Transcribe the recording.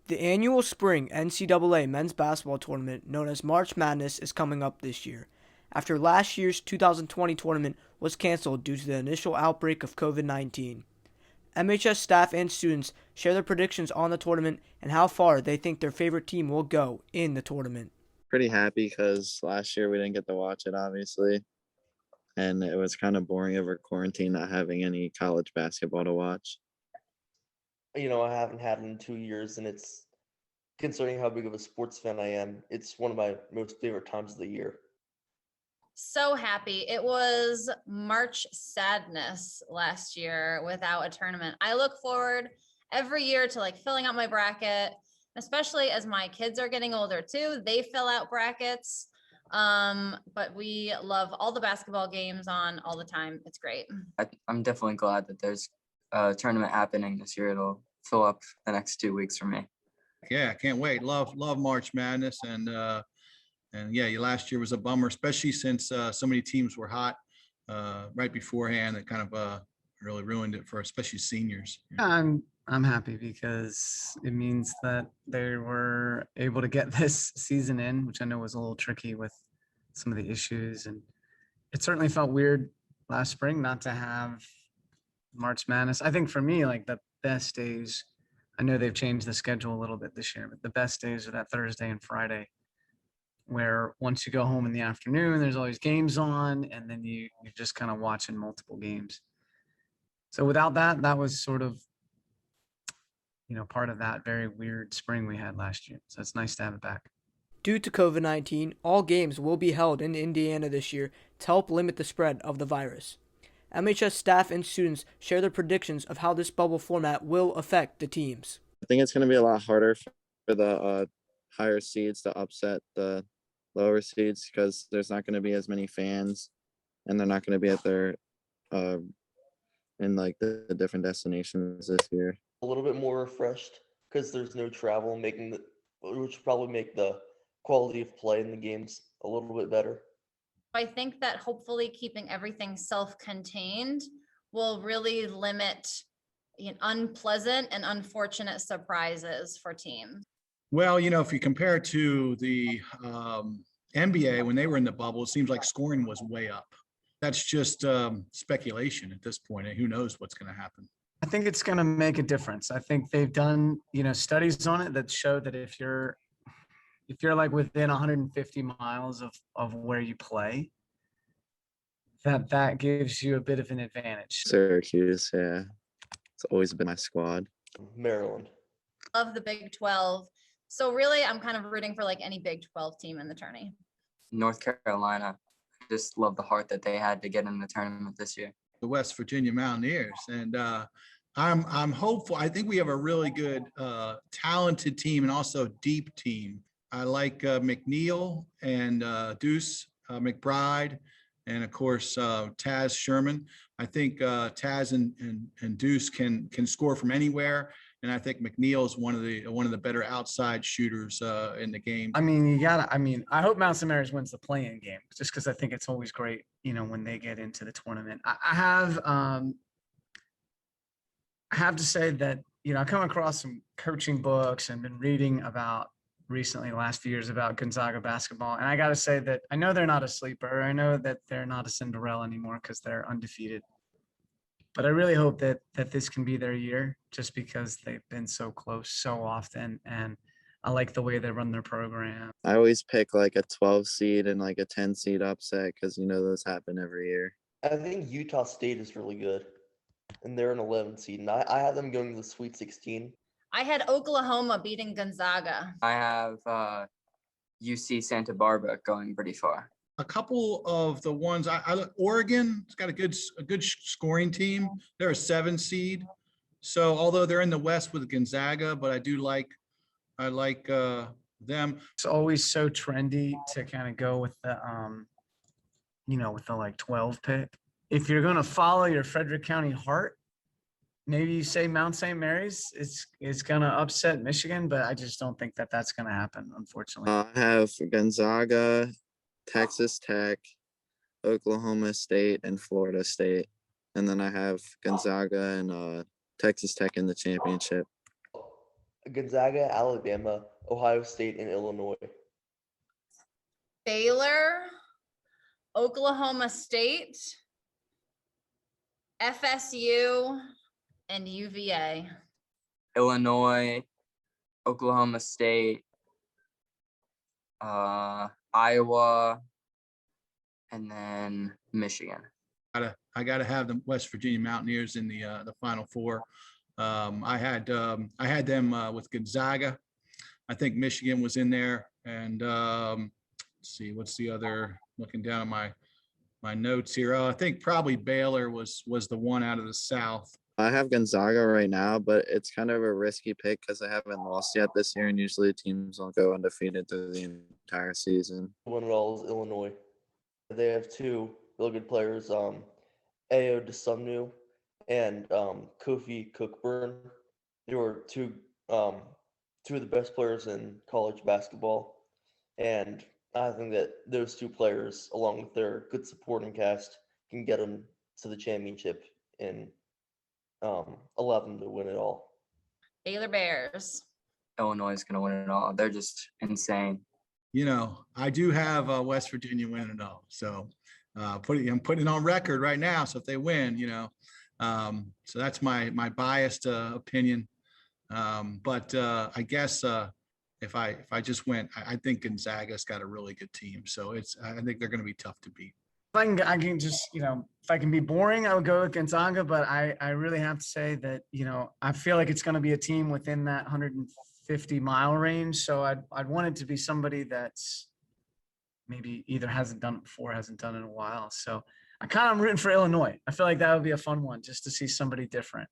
The annual spring NCAA men's basketball tournament known as March Madness is coming up this year, after last year's 2020 tournament was canceled due to the initial outbreak of COVID-19. MHS staff and students share their predictions on the tournament and how far they think their favorite team will go in the tournament. Pretty happy because last year we didn't get to watch it, obviously. And it was kind of boring over quarantine not having any college basketball to watch. I haven't had it in 2 years, and it's considering how big of a sports fan I am, it's one of my most favorite times of the year. So happy. It was March sadness last year without a tournament. I look forward every year to filling out my bracket, especially as my kids are getting older too. They fill out brackets. But we love all the basketball games on all the time. It's great. I'm definitely glad that there's a tournament happening this year. It'll fill up the next 2 weeks for me. Yeah, can't wait. Love March Madness, and yeah, last year was a bummer, especially since so many teams were hot right beforehand. It kind of really ruined it for especially seniors. I'm happy because it means that they were able to get this season in, which I know was a little tricky with some of the issues, and it certainly felt weird last spring not to have March Madness. I think for me, the best days, I know they've changed the schedule a little bit this year, but the best days are that Thursday and Friday, where once you go home in the afternoon, there's always games on, and then you're just kind of watching multiple games. So without that, that was sort of, part of that very weird spring we had last year. So it's nice to have it back. Due to COVID-19, all games will be held in Indiana this year to help limit the spread of the virus. MHS staff and students share their predictions of how this bubble format will affect the teams. I think it's going to be a lot harder for the higher seeds to upset the lower seeds because there's not going to be as many fans, and they're not going to be at their in the different destinations this year. A little bit more refreshed because there's no travel, which probably make the quality of play in the games a little bit better. I think that hopefully keeping everything self-contained will really limit unpleasant and unfortunate surprises for teams. Well, if you compare it to the NBA, when they were in the bubble, it seems like scoring was way up. That's just speculation at this point, and who knows what's going to happen. I think it's going to make a difference. I think they've done, studies on it that show that if you're within 150 miles of where you play, that gives you a bit of an advantage. Syracuse, yeah. It's always been my squad. Maryland. Love the Big 12. So really, I'm kind of rooting for any Big 12 team in the tourney. North Carolina, I just love the heart that they had to get in the tournament this year. The West Virginia Mountaineers, and I'm hopeful. I think we have a really good, talented team and also deep team. I like McNeil and Deuce McBride, and of course Taz Sherman. I think Taz and Deuce can score from anywhere, and I think McNeil is one of the better outside shooters in the game. I hope Mount St. Mary's wins the play-in game, just because I think it's always great, when they get into the tournament. I have to say that I come across some coaching books and been reading about recently the last few years about Gonzaga basketball, and I got to say that I know they're not a sleeper. I know that they're not a Cinderella anymore because they're undefeated, but I really hope that this can be their year, just because they've been so close so often, and I like the way they run their program. I always pick a 12 seed and a 10 seed upset because those happen every year. I think Utah State is really good, and they're an 11 seed, and I have them going to the Sweet 16. I had Oklahoma beating Gonzaga. I have UC Santa Barbara going pretty far. A couple of the ones Oregon's got a good scoring team. They're a 7 seed. So although they're in the West with Gonzaga, but I like them. It's always so trendy to kind of go with the with the 12 pick. If you're going to follow your Frederick County heart, maybe you say Mount St. Mary's is going to upset Michigan, but I just don't think that that's going to happen, unfortunately. I have Gonzaga, Texas Tech, Oklahoma State, and Florida State. And then I have Gonzaga and Texas Tech in the championship. Gonzaga, Alabama, Ohio State, and Illinois. Baylor, Oklahoma State, FSU, and UVA. Illinois, Oklahoma State, Iowa, and then Michigan. I gotta have the West Virginia Mountaineers in the Final Four. I had them with Gonzaga. I think Michigan was in there, and let's see, what's the other? Looking down at my notes here. I think probably Baylor was the one out of the South. I have Gonzaga right now, but it's kind of a risky pick because I haven't lost yet this year, and usually teams will go undefeated through the entire season. One it all is Illinois. They have two real good players, Ayo Desumnu and Kofi Cookburn. They were two of the best players in college basketball, and I think that those two players, along with their good supporting cast, can get them to the championship and allow them to win it all. Baylor Bears. Illinois is going to win it all. They're just insane. I do have West Virginia winning it all. So I'm putting it on record right now. So if they win, so that's my biased opinion. But I guess if I just went, I think Gonzaga's got a really good team. So I think they're going to be tough to beat. I can just, if I can be boring, I would go with Gonzaga, but I really have to say that, I feel like it's going to be a team within that 150-mile range. So I'd want it to be somebody that's maybe either hasn't done it before, hasn't done it in a while. So I kind of rooting for Illinois. I feel like that would be a fun one just to see somebody different.